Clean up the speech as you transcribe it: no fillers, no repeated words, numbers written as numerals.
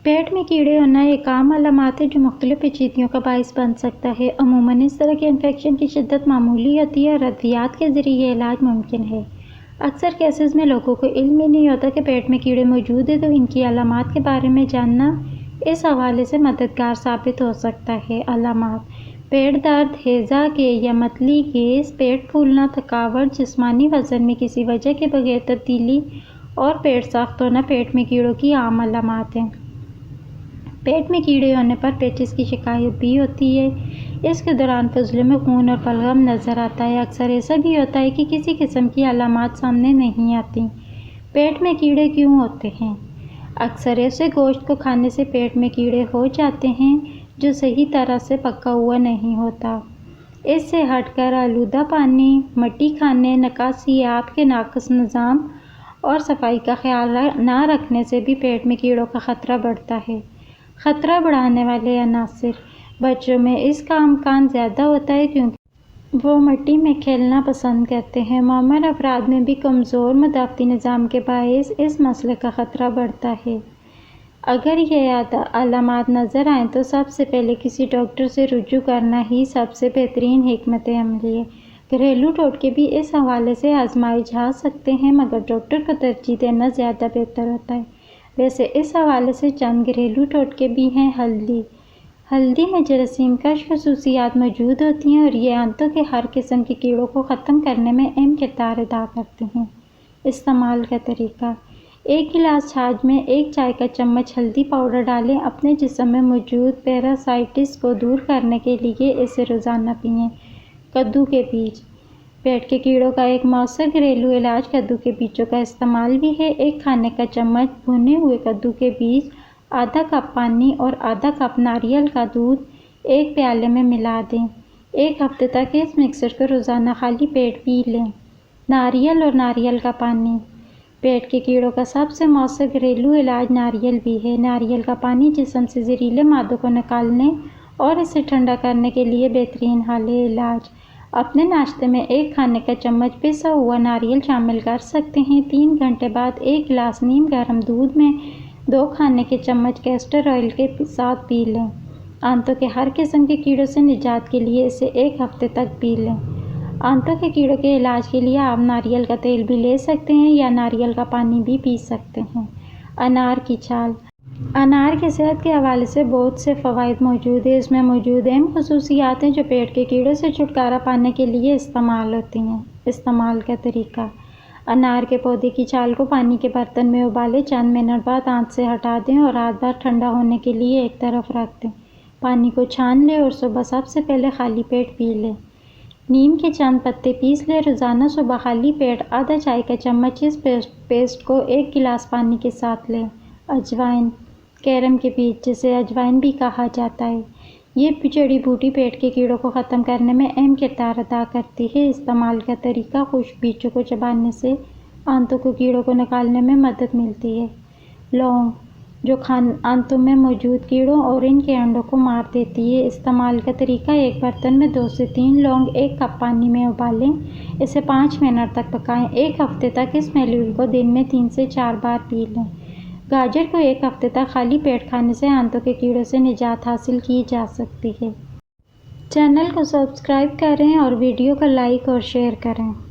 پیٹ میں کیڑے ہونا ایک عام علامات ہے جو مختلف پیچیدگیوں کا باعث بن سکتا ہے۔ عموماً اس طرح کے انفیکشن کی شدت معمولی ہوتی ہے اور ادویات کے ذریعے یہ علاج ممکن ہے۔ اکثر کیسز میں لوگوں کو علم ہی نہیں ہوتا کہ پیٹ میں کیڑے موجود ہیں، تو ان کی علامات کے بارے میں جاننا اس حوالے سے مددگار ثابت ہو سکتا ہے۔ علامات: پیٹ درد، ہیضہ کے یا متلی، گیس، پیٹ پھولنا، تھکاوٹ، جسمانی وزن میں کسی وجہ کے بغیر تبدیلی اور پیٹ سخت ہونا پیٹ میں کیڑوں کی عام علامات ہیں۔ پیٹ میں کیڑے ہونے پر پیچس کی شکایت بھی ہوتی ہے۔ اس کے دوران فضلے میں خون اور بلغم نظر آتا ہے۔ اکثر ایسا بھی ہوتا ہے کہ کسی قسم کی علامات سامنے نہیں آتی۔ پیٹ میں کیڑے کیوں ہوتے ہیں؟ اکثر ایسے گوشت کو کھانے سے پیٹ میں کیڑے ہو جاتے ہیں جو صحیح طرح سے پکا ہوا نہیں ہوتا۔ اس سے ہٹ کر آلودہ پانی، مٹی کھانے، نکاسیات کے ناقص نظام اور صفائی کا خیال نہ رکھنے سے بھی پیٹ میں کیڑوں کا خطرہ بڑھتا ہے۔ خطرہ بڑھانے والے عناصر: بچوں میں اس کا امکان زیادہ ہوتا ہے کیونکہ وہ مٹی میں کھیلنا پسند کرتے ہیں۔ معمر افراد میں بھی کمزور مدافعتی نظام کے باعث اس مسئلے کا خطرہ بڑھتا ہے۔ اگر یہ علامات نظر آئیں تو سب سے پہلے کسی ڈاکٹر سے رجوع کرنا ہی سب سے بہترین حکمت عملی ہے۔ گھریلو ٹوٹکے بھی اس حوالے سے آزمائے جا سکتے ہیں، مگر ڈاکٹر کو ترجیح دینا زیادہ بہتر ہوتا ہے۔ ویسے اس حوالے سے چند گھریلو ٹوٹکے بھی ہیں۔ ہلدی میں جراثیم کش خصوصیات موجود ہوتی ہیں اور یہ آنتوں کے ہر قسم کے کیڑوں کو ختم کرنے میں اہم کردار ادا کرتے ہیں۔ استعمال کا طریقہ: ایک گلاس چھاچھ میں ایک چائے کا چمچ ہلدی پاؤڈر ڈالیں۔ اپنے جسم میں موجود پیراسائٹس کو دور کرنے کے لیے اسے روزانہ پئیں۔ کدو کے بیج: پیٹ کے کیڑوں کا ایک مؤثر گھریلو علاج کدو کے بیجوں کا استعمال بھی ہے۔ ایک کھانے کا چمچ بھنے ہوئے کدو کے بیج، آدھا کپ پانی اور آدھا کپ ناریل کا دودھ ایک پیالے میں ملا دیں۔ ایک ہفتے تک اس مکسچر کو روزانہ خالی پیٹ پی لیں۔ ناریل اور ناریل کا پانی: پیٹ کے کیڑوں کا سب سے مؤثر گھریلو علاج ناریل بھی ہے۔ ناریل کا پانی جسم سے زہریلے مادوں کو نکالنے اور اسے ٹھنڈا کرنے کے لیے بہترین حل ہے۔ علاج: اپنے ناشتے میں ایک کھانے کا چمچ پسا ہوا ناریل شامل کر سکتے ہیں۔ 3 گھنٹے بعد ایک گلاس نیم گرم دودھ میں 2 کھانے کے چمچ کیسٹر آئل کے ساتھ پی لیں۔ آنتوں کے ہر قسم کے کیڑوں سے نجات کے لیے اسے 1 ہفتے تک پی لیں۔ آنتوں کے کیڑوں کے علاج کے لیے آپ ناریل کا تیل بھی لے سکتے ہیں یا ناریل کا پانی بھی پی سکتے ہیں۔ انار کی چھال: انار کے صحت کے حوالے سے بہت سے فوائد موجود ہیں۔ اس میں موجود اہم خصوصیات ہیں جو پیٹ کے کیڑوں سے چھٹکارا پانے کے لیے استعمال ہوتی ہیں۔ استعمال کا طریقہ: انار کے پودے کی چھال کو پانی کے برتن میں ابالیں۔ چند منٹ بعد آنچ سے ہٹا دیں اور رات بھر ٹھنڈا ہونے کے لیے ایک طرف رکھ دیں۔ پانی کو چھان لیں اور صبح سب سے پہلے خالی پیٹ پی لیں۔ نیم کے چند پتے پیس لیں۔ روزانہ صبح خالی پیٹ آدھا چائے کا چمچ اس پیسٹ کو 1 گلاس پانی کے ساتھ لیں۔ اجوائن: کیرم کے بیج، جسے اجوائن بھی کہا جاتا ہے، یہ جڑی بوٹی پیٹ کے کیڑوں کو ختم کرنے میں اہم کردار ادا کرتی ہے۔ استعمال کا طریقہ: خشک بیجوں کو چبانے سے آنتوں کے کیڑوں کو نکالنے میں مدد ملتی ہے۔ لونگ، جو آنتوں میں موجود کیڑوں اور ان کے انڈوں کو مار دیتی ہے۔ استعمال کا طریقہ: ایک برتن میں 2 سے 3 لونگ 1 کپ پانی میں ابالیں۔ اسے 5 منٹ تک پکائیں۔ 1 ہفتے تک اس محلول کو دن میں 3 سے 4 بار پی لیں۔ گاجر کو 1 ہفتے تک خالی پیٹ کھانے سے آنتوں کے کیڑوں سے نجات حاصل کی جا سکتی ہے۔ چینل کو سبسکرائب کریں اور ویڈیو کو لائک اور شیئر کریں۔